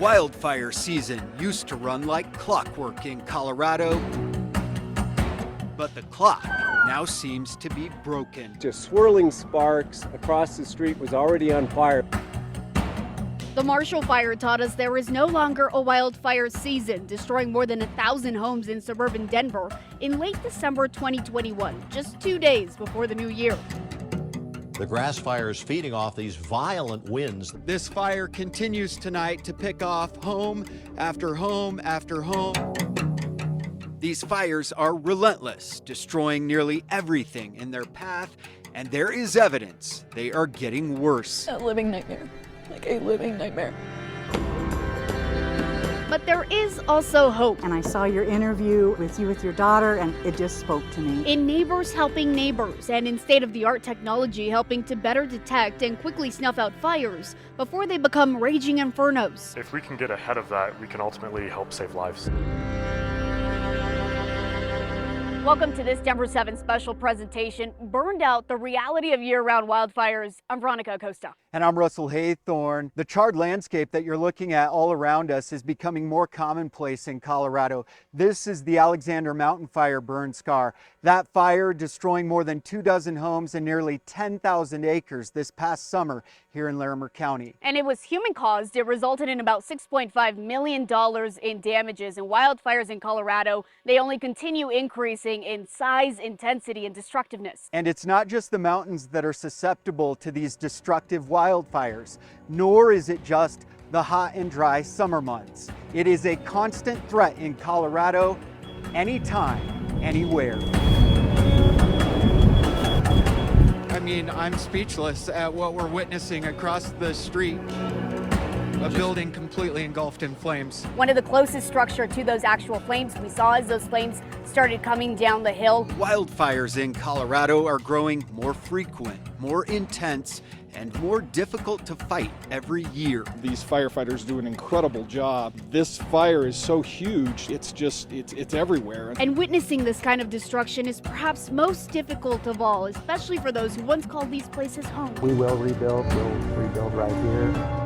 Wildfire season used to run like clockwork in Colorado, but the clock now seems to be broken. Just swirling sparks across the street was already on fire. The Marshall Fire taught us there is no longer a wildfire season, destroying more than 1,000 homes in suburban Denver in late December 2021, just 2 days before the new year. The grass fire is feeding off these violent winds. This fire continues tonight to pick off home after home after home. These fires are relentless, destroying nearly everything in their path, and there is evidence they are getting worse. A living nightmare, like a living nightmare. But there is also hope. And I saw your interview with your daughter, and it just spoke to me. In neighbors helping neighbors, and in state-of-the-art technology helping to better detect and quickly snuff out fires before they become raging infernos. If we can get ahead of that, we can ultimately help save lives. Welcome to this Denver7 special presentation, Burned Out, the reality of year-round wildfires. I'm Veronica Acosta. And I'm Russell Haythorne. The charred landscape that you're looking at all around us is becoming more commonplace in Colorado. This is the Alexander Mountain Fire burn scar. That fire destroying more than 24 homes and nearly 10,000 acres this past summer here in Larimer County. And it was human-caused. It resulted in about $6.5 million in damages. And wildfires in Colorado, they only continue increasing in size, intensity, and destructiveness. And it's not just the mountains that are susceptible to these destructive wildfires, nor is it just the hot and dry summer months. It is a constant threat in Colorado, anytime, anywhere. I mean, I'm speechless at what we're witnessing across the street. A building completely engulfed in flames. One of the closest structure to those actual flames we saw as those flames started coming down the hill. Wildfires in Colorado are growing more frequent, more intense, and more difficult to fight every year. These firefighters do an incredible job. This fire is so huge, it's everywhere. And witnessing this kind of destruction is perhaps most difficult of all, especially for those who once called these places home. We will rebuild, we'll rebuild right here.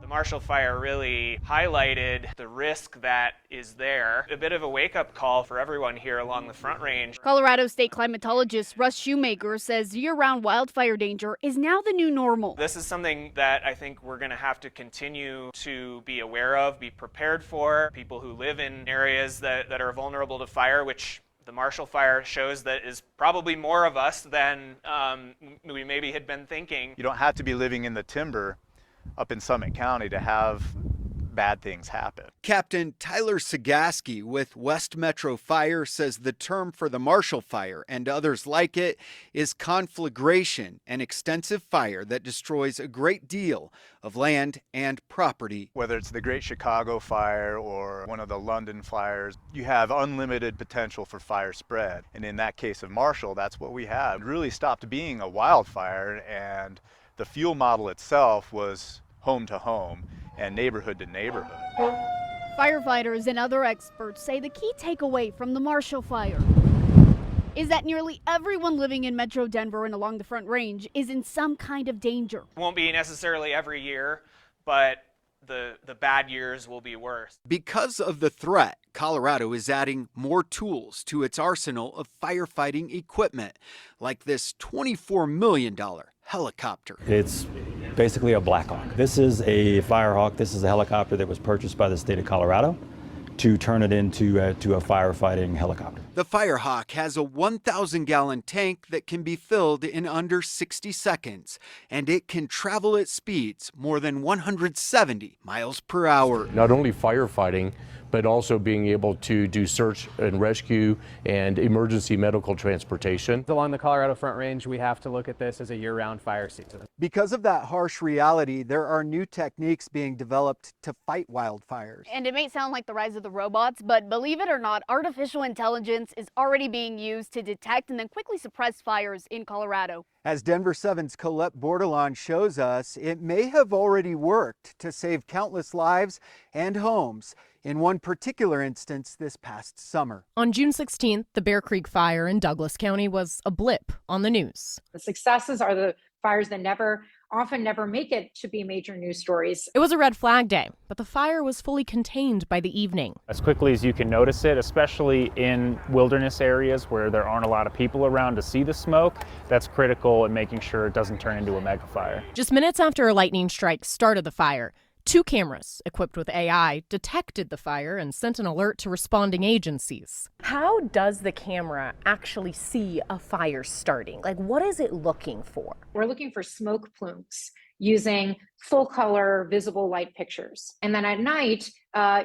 The Marshall Fire really highlighted the risk that is there. A bit of a wake-up call for everyone here along the Front Range. Colorado state climatologist Russ Shoemaker says year-round wildfire danger is now the new normal. This is something that I think we're going to have to continue to be aware of, be prepared for. People who live in areas that are vulnerable to fire, which the Marshall Fire shows that is probably more of us than we maybe had been thinking. You don't have to be living in the timber up in Summit County to have bad things happen. Captain Tyler Sagaski with West Metro Fire says the term for the Marshall Fire and others like it is conflagration, an extensive fire that destroys a great deal of land and property. Whether it's the Great Chicago Fire or one of the London fires, you have unlimited potential for fire spread. And in that case of Marshall, that's what we have. It really stopped being a wildfire, and the fuel model itself was home to home and neighborhood to neighborhood. Firefighters and other experts say the key takeaway from the Marshall Fire is that nearly everyone living in Metro Denver and along the Front Range is in some kind of danger. Won't be necessarily every year, but the bad years will be worse. Because of the threat, Colorado is adding more tools to its arsenal of firefighting equipment, like this $24 million helicopter. It's basically a Black Hawk. This is a Firehawk. This is a helicopter that was purchased by the state of Colorado to turn it into a firefighting helicopter. The Firehawk has a 1,000-gallon tank that can be filled in under 60 seconds, and it can travel at speeds more than 170 miles per hour. Not only firefighting, but also being able to do search and rescue and emergency medical transportation. Along the Colorado Front Range, we have to look at this as a year-round fire season. Because of that harsh reality, there are new techniques being developed to fight wildfires. And it may sound like the rise of the robots, but believe it or not, artificial intelligence is already being used to detect and then quickly suppress fires in Colorado. As Denver7's Colette Bordelon shows us, it may have already worked to save countless lives and homes. In one particular instance this past summer. On June 16th, the Bear Creek fire in Douglas County was a blip on the news. The successes are the fires that never often never make it to be major news stories. It was a red flag day, but the fire was fully contained by the evening. As quickly as you can notice it, especially in wilderness areas where there aren't a lot of people around to see the smoke, that's critical in making sure it doesn't turn into a mega fire. Just minutes after a lightning strike started the fire, 2 cameras equipped with AI detected the fire and sent an alert to responding agencies. How does the camera actually see a fire starting? Like, what is it looking for? We're looking for smoke plumes using full color visible light pictures. And then at night,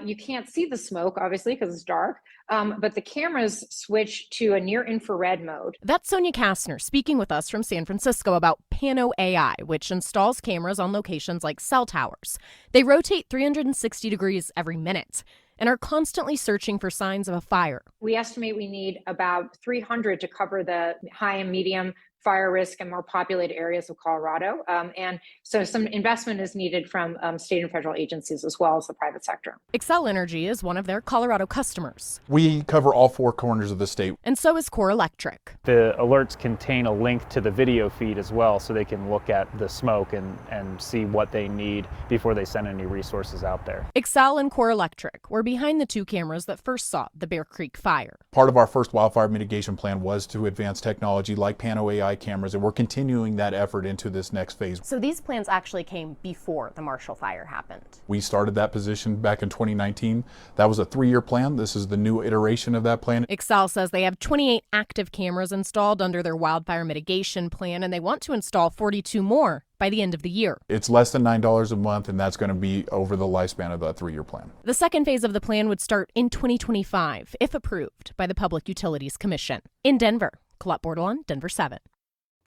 you can't see the smoke, obviously, because it's dark, but the cameras switch to a near infrared mode. That's Sonia Kastner speaking with us from San Francisco about Pano AI, which installs cameras on locations like cell towers. They rotate 360 degrees every minute and are constantly searching for signs of a fire. We estimate we need about 300 to cover the high and medium fire risk and more populated areas of Colorado. And so some investment is needed from state and federal agencies as well as the private sector. Xcel Energy is one of their Colorado customers. We cover all 4 corners of the state. And so is Core Electric. The alerts contain a link to the video feed as well, so they can look at the smoke and see what they need before they send any resources out there. Xcel and Core Electric were behind the 2 cameras that first saw the Bear Creek fire. Part of our first wildfire mitigation plan was to advance technology like Pano AI cameras, and we're continuing that effort into this next phase. So these plans actually came before the Marshall Fire happened. We started that position back in 2019. That was a 3-year plan. This is the new iteration of that plan. Xcel says they have 28 active cameras installed under their wildfire mitigation plan, and they want to install 42 more by the end of the year. It's less than $9 a month, and that's going to be over the lifespan of that 3-year plan. The second phase of the plan would start in 2025, if approved by the Public Utilities Commission. In Denver, Colette Bordelon, Denver7.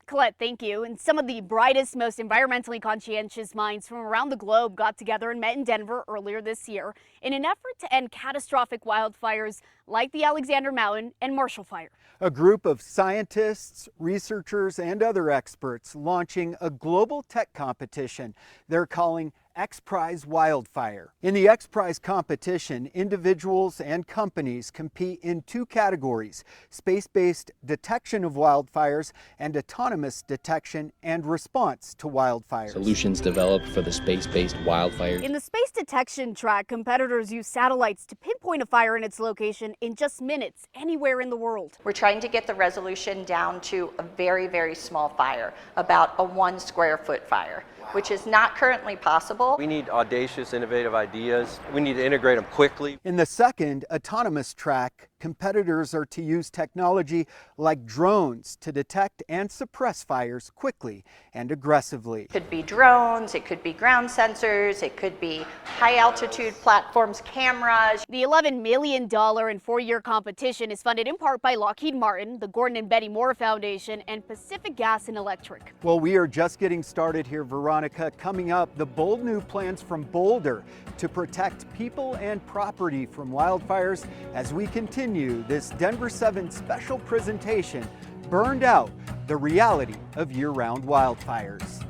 Colette, thank you. And some of the brightest, most environmentally conscientious minds from around the globe got together and met in Denver earlier this year in an effort to end catastrophic wildfires like the Alexander Mountain and Marshall Fire. A group of scientists, researchers, and other experts launching a global tech competition they're calling X Prize Wildfire. In the X Prize competition, individuals and companies compete in 2 categories: space-based detection of wildfires and autonomous detection and response to wildfires. Solutions developed for the space-based wildfires. In the space detection track, competitors use satellites to pinpoint a fire in its location in just minutes anywhere in the world. We're trying to get the resolution down to a very, very small fire, about a 1 square foot fire, which is not currently possible. We need audacious, innovative ideas. We need to integrate them quickly. In the second, autonomous track, competitors are to use technology like drones to detect and suppress fires quickly and aggressively. It could be drones, it could be ground sensors, it could be high altitude platforms, cameras. The $11 million and 4-year competition is funded in part by Lockheed Martin, the Gordon and Betty Moore Foundation, and Pacific Gas and Electric. Well, we are just getting started here, Veronica. Coming up, the bold new plans from Boulder to protect people and property from wildfires as we continue this Denver7 special presentation, Burned Out, the reality of year-round wildfires.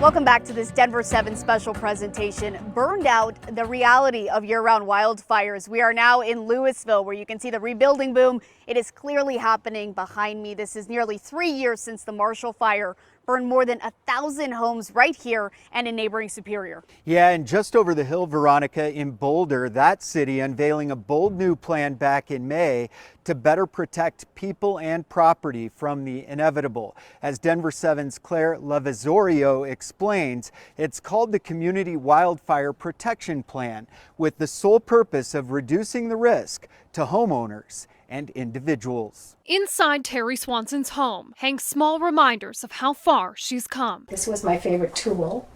Welcome back to this Denver7 special presentation, Burned Out, the reality of year-round wildfires. We are now in Louisville, where you can see the rebuilding boom. It is clearly happening behind me. This is nearly 3 years since the Marshall Fire burned more than 1,000 homes right here and in neighboring Superior. Yeah, and just over the hill, Veronica, in Boulder, that city unveiling a bold new plan back in May to better protect people and property from the inevitable. As Denver7's Claire Levisorio explains, it's called the Community Wildfire Protection Plan, with the sole purpose of reducing the risk to homeowners and individuals. Inside Terry Swanson's home hang small reminders of how far she's come. This was my favorite tool.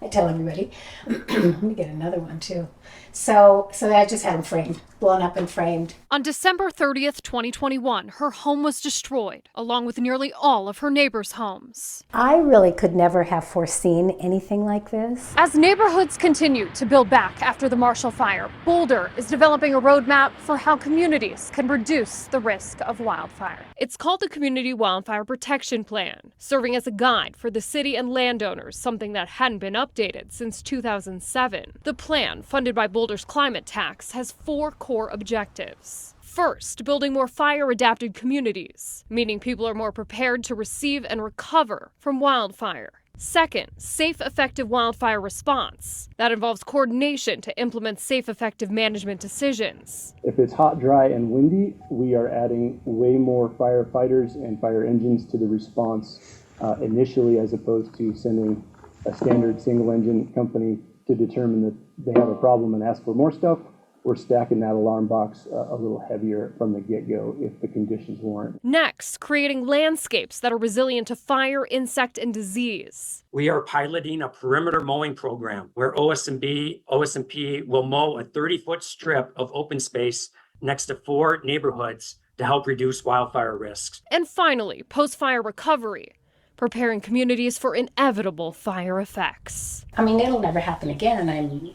I tell everybody. Let me get another one too. So I just had them framed, blown up and framed. On December 30th, 2021, her home was destroyed, along with nearly all of her neighbors' homes. I really could never have foreseen anything like this. As neighborhoods continue to build back after the Marshall Fire, Boulder is developing a roadmap for how communities can reduce the risk of wildfire. It's called the Community Wildfire Protection Plan, serving as a guide for the city and landowners, something that hadn't been updated since 2007. The plan, funded by Boulder's climate tax, has 4 core objectives. First, building more fire-adapted communities, meaning people are more prepared to receive and recover from wildfire. Second, safe, effective wildfire response. That involves coordination to implement safe, effective management decisions. If it's hot, dry, and windy, we are adding way more firefighters and fire engines to the response initially, as opposed to sending a standard single-engine company to determine that they have a problem and ask for more stuff. We're stacking that alarm box a little heavier from the get-go if the conditions warrant. Next, creating landscapes that are resilient to fire, insect, and disease. We are piloting a perimeter mowing program where OS&P will mow a 30-foot strip of open space next to 4 neighborhoods to help reduce wildfire risks. And finally, post-fire recovery, preparing communities for inevitable fire effects. I mean, it'll never happen again.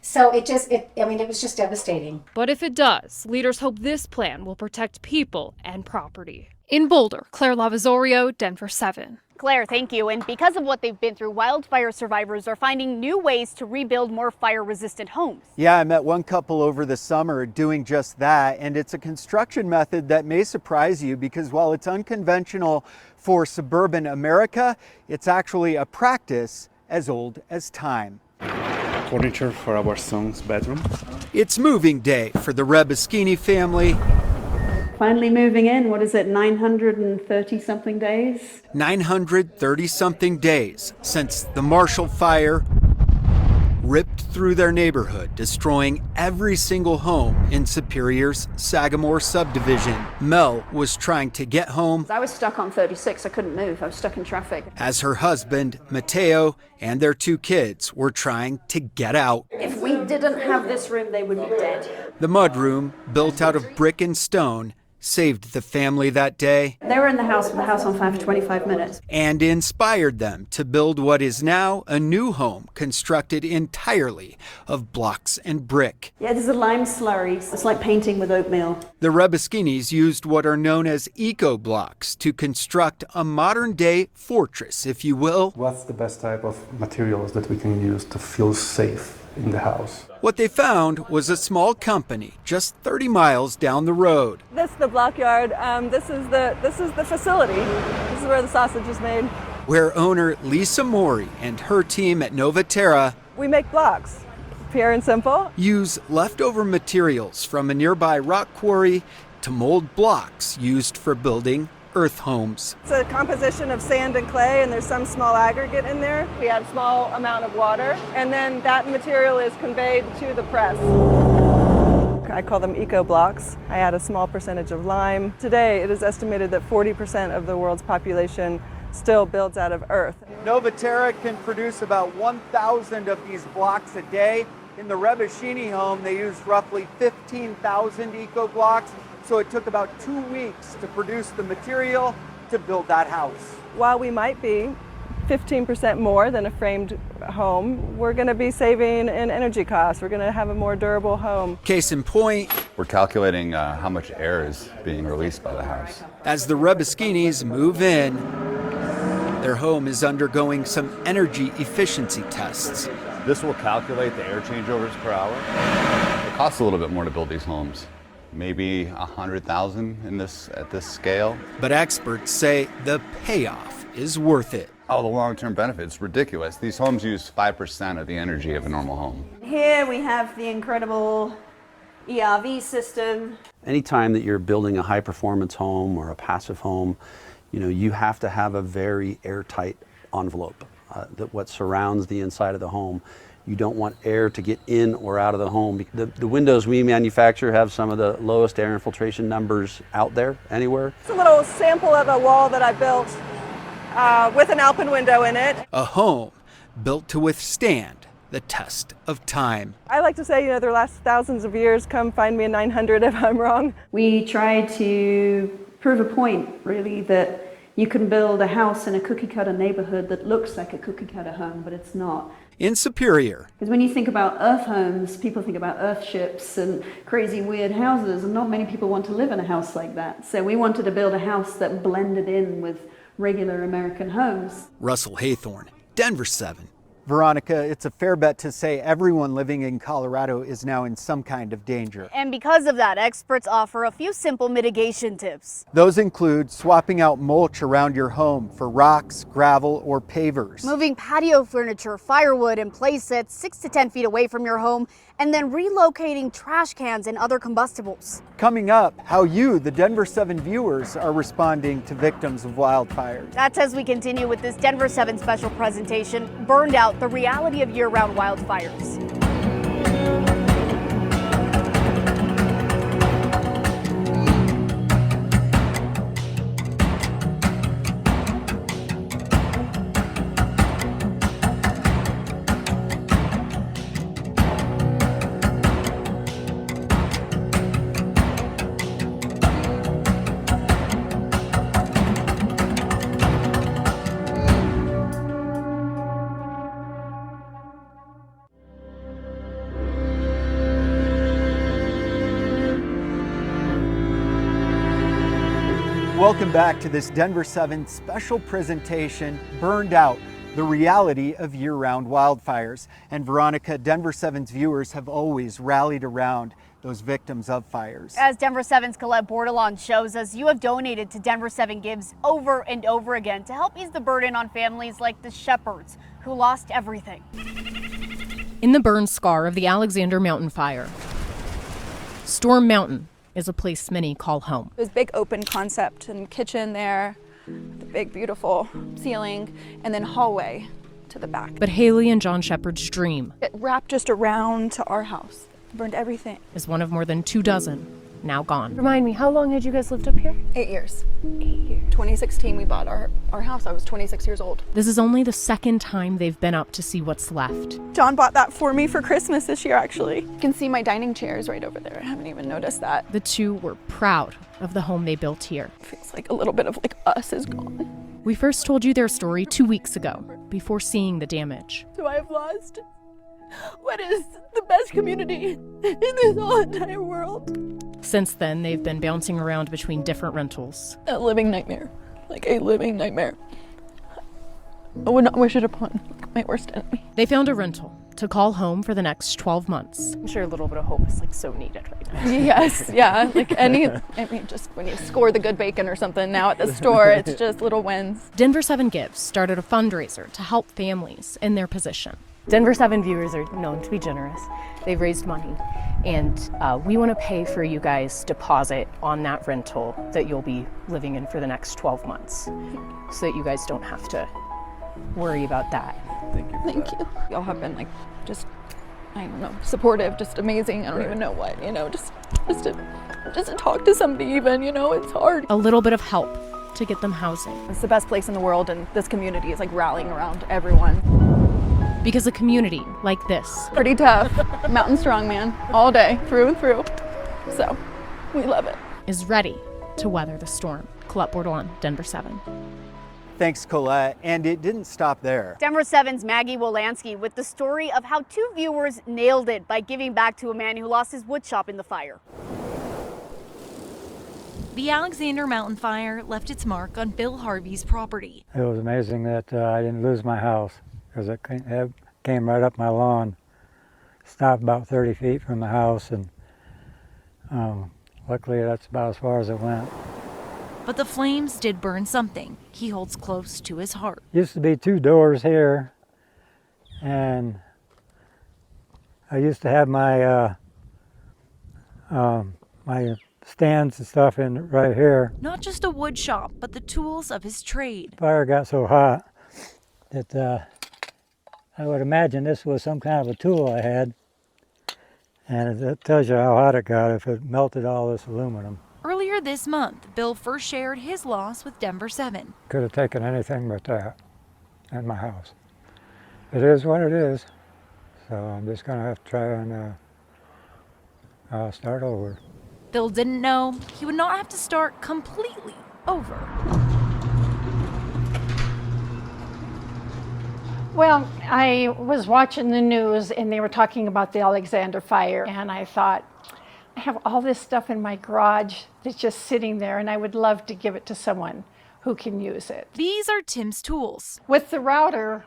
So it was just devastating. But if it does, leaders hope this plan will protect people and property. In Boulder, Claire Lavazorio, Denver7. Claire, thank you. And because of what they've been through, wildfire survivors are finding new ways to rebuild more fire-resistant homes. Yeah, I met one couple over the summer doing just that, and it's a construction method that may surprise you because while it's unconventional for suburban America, it's actually a practice as old as time. Furniture for our son's bedroom. It's moving day for the Rebeschini family. Finally moving in, what is it, 930 something days? 930 something days since the Marshall Fire ripped through their neighborhood, destroying every single home in Superior's Sagamore subdivision. Mel was trying to get home. I was stuck on 36, I couldn't move, I was stuck in traffic. As her husband, Mateo, and their 2 kids were trying to get out. If we didn't have this room, they would be dead. The mudroom, built out of brick and stone, saved the family that day. They were in the house with the house on fire for 25 minutes. And inspired them to build what is now a new home constructed entirely of blocks and brick. Yeah, there's a lime slurry. It's like painting with oatmeal. The Rebeschinis used what are known as eco-blocks to construct a modern-day fortress, if you will. What's the best type of materials that we can use to feel safe in the house? What they found was a small company just 30 miles down the road. This is the block yard. This is the facility. This is where the sausage is made. Where owner Lisa Mori and her team at Novaterra We make blocks, pure and simple. Use leftover materials from a nearby rock quarry to mold blocks used for building earth homes. It's a composition of sand and clay, and there's some small aggregate in there. We have a small amount of water, and then that material is conveyed to the press. I call them eco blocks. I add a small percentage of lime. Today, it is estimated that 40% of the world's population still builds out of earth. Novaterra can produce about 1,000 of these blocks a day. In the Rebeschini home, they used roughly 15,000 eco blocks. So it took about 2 weeks to produce the material to build that house. While we might be 15% more than a framed home, we're going to be saving in energy costs. We're going to have a more durable home. Case in point, we're calculating how much air is being released by the house. As the Rebeschinis move in, their home is undergoing some energy efficiency tests. This will calculate the air changeovers per hour. It costs a little bit more to build these homes. Maybe 100,000 at this scale. But experts say the payoff is worth it. Oh, the long-term benefit's ridiculous. These homes use 5% of the energy of a normal home. Here we have the incredible ERV system. Anytime that you're building a high-performance home or a passive home, you have to have a very airtight envelope. That what surrounds the inside of the home. You don't want air to get in or out of the home. The windows we manufacture have some of the lowest air infiltration numbers out there anywhere. It's a little sample of a wall that I built with an Alpen window in it. A home built to withstand the test of time. I like to say, you know, their last thousands of years. Come find me in 900 if I'm wrong. We tried to prove a point, really, that you can build a house in a cookie-cutter neighborhood that looks like a cookie-cutter home, but it's not. In Superior. Because when you think about earth homes, people think about earth ships and crazy weird houses, and not many people want to live in a house like that. So we wanted to build a house that blended in with regular American homes. Russell Haythorne, Denver7. Veronica, it's a fair bet to say everyone living in Colorado is now in some kind of danger. And because of that, experts offer a few simple mitigation tips. Those include swapping out mulch around your home for rocks, gravel, or pavers. Moving patio furniture, firewood, and play sets 6 to 10 feet away from your home, and then relocating trash cans and other combustibles. Coming up, how you, the Denver7 viewers, are responding to victims of wildfires. That's as we continue with this Denver7 special presentation, Burned Out, the reality of year-round wildfires. Welcome back to this Denver7 special presentation, Burned Out, the reality of year-round wildfires. And Veronica, Denver7's viewers have always rallied around those victims of fires. As Denver7's Colette Bordelon shows us, you have donated to Denver7 Gives over and over again to help ease the burden on families like the Shepherds, who lost everything. In the burn scar of the Alexander Mountain Fire, Storm Mountain is a place many call home. It was big open concept and kitchen there, the big beautiful ceiling, and then hallway to the back. But Haley and John Shepard's dream, It wrapped just around to our house, burned everything. is one of more than 24 now gone. Remind me, how long had you guys lived up here? 8 years. 8 years. 2016 we bought our house. I was 26 years old. This is only the second time they've been up to see what's left. John bought that for me for Christmas this year, actually. You can see my dining chairs right over there. I haven't even noticed that. The two were proud of the home they built here. Feels like a little bit of like us is gone. We first told you their story 2 weeks ago, before seeing the damage. So I have lost what is the best community in this whole entire world. Since then, they've been bouncing around between different rentals. A living nightmare. Like a living nightmare. I would not wish it upon my worst enemy. They found a rental to call home for the next 12 months. I'm sure a little bit of hope is like so needed right now. Yes, yeah. Like just when you score the good bacon or something now at the store, it's just little wins. Denver7 Gives started a fundraiser to help families in their position. Denver7 viewers are known to be generous. They've raised money, and we want to pay for you guys' deposit on that rental that you'll be living in for the next 12 months, so that you guys don't have to worry about that. Thank you. Thank you. Y'all have been like just, I don't know, supportive, just amazing. I don't even know what, just to talk to somebody even, it's hard. A little bit of help to get them housing. It's the best place in the world, and this community is like rallying around everyone. Because a community like this, pretty tough, mountain strong, man, all day, through and through. So, we love it. Is ready to weather the storm. Colette Bordelon, Denver7. Thanks, Colette. And it didn't stop there. Denver7's Maggie Wolanski with the story of how 2 viewers nailed it by giving back to a man who lost his wood shop in the fire. The Alexander Mountain Fire left its mark on Bill Harvey's property. It was amazing that I didn't lose my house, because it came right up my lawn, stopped about 30 feet from the house, and luckily that's about as far as it went. But the flames did burn something he holds close to his heart. Used to be 2 doors here, and I used to have my my stands and stuff in right here. Not just a wood shop, but the tools of his trade. Fire got so hot that I would imagine this was some kind of a tool I had, and it tells you how hot it got if it melted all this aluminum. Earlier Earlier this month, Bill first shared his loss with Denver7. Could have taken anything but that in my house. It is what it is, so I'm just going to have to try and start over. Bill didn't know he would not have to start completely over. Well, I was watching the news and they were talking about the Alexander fire, and I thought, I have all this stuff in my garage that's just sitting there, and I would love to give it to someone who can use it. These are Tim's tools. With the router,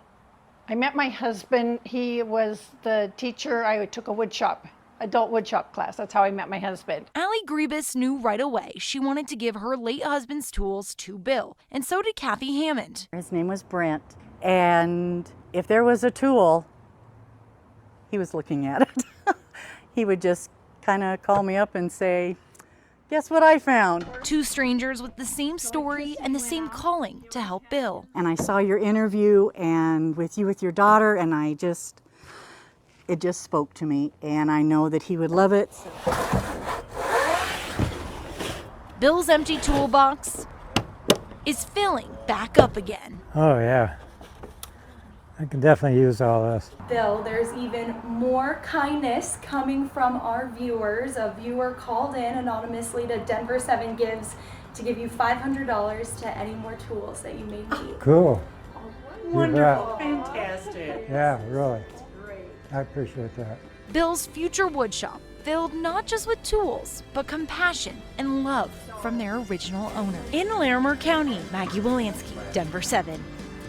I met my husband. He was the teacher. I took a adult woodshop class. That's how I met my husband. Allie Grebus knew right away she wanted to give her late husband's tools to Bill, and so did Kathy Hammond. His name was Brent, and if there was a tool, he was looking at it. He would just kind of call me up and say, guess what I found? Two strangers with the same story and the same calling to help Bill. And I saw your interview and with your daughter, and it just spoke to me, and I know that he would love it. Bill's empty toolbox is filling back up again. Oh yeah, I can definitely use all this. Bill, there's even more kindness coming from our viewers. A viewer called in anonymously to Denver7 Gives to give you $500 to any more tools that you may need. Cool. Wonderful, fantastic. Yeah, really. I appreciate that. Bill's future woodshop filled not just with tools, but compassion and love from their original owner. In Larimer County, Maggie Wolanski, Denver7.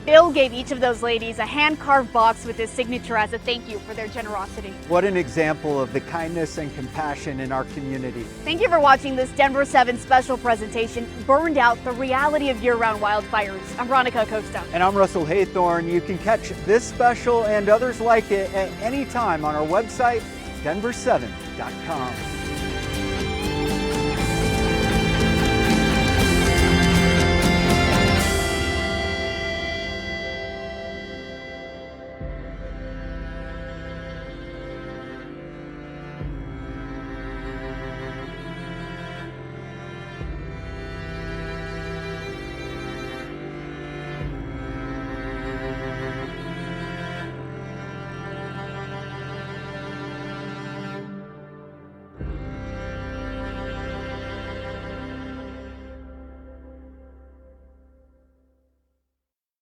Bill gave each of those ladies a hand-carved box with his signature as a thank you for their generosity. What an example of the kindness and compassion in our community. Thank you for watching this Denver7 special presentation, Burned Out, the reality of year-round wildfires. I'm Veronica Acosta. And I'm Russell Haythorne. You can catch this special and others like it at any time on our website, Denver7.com.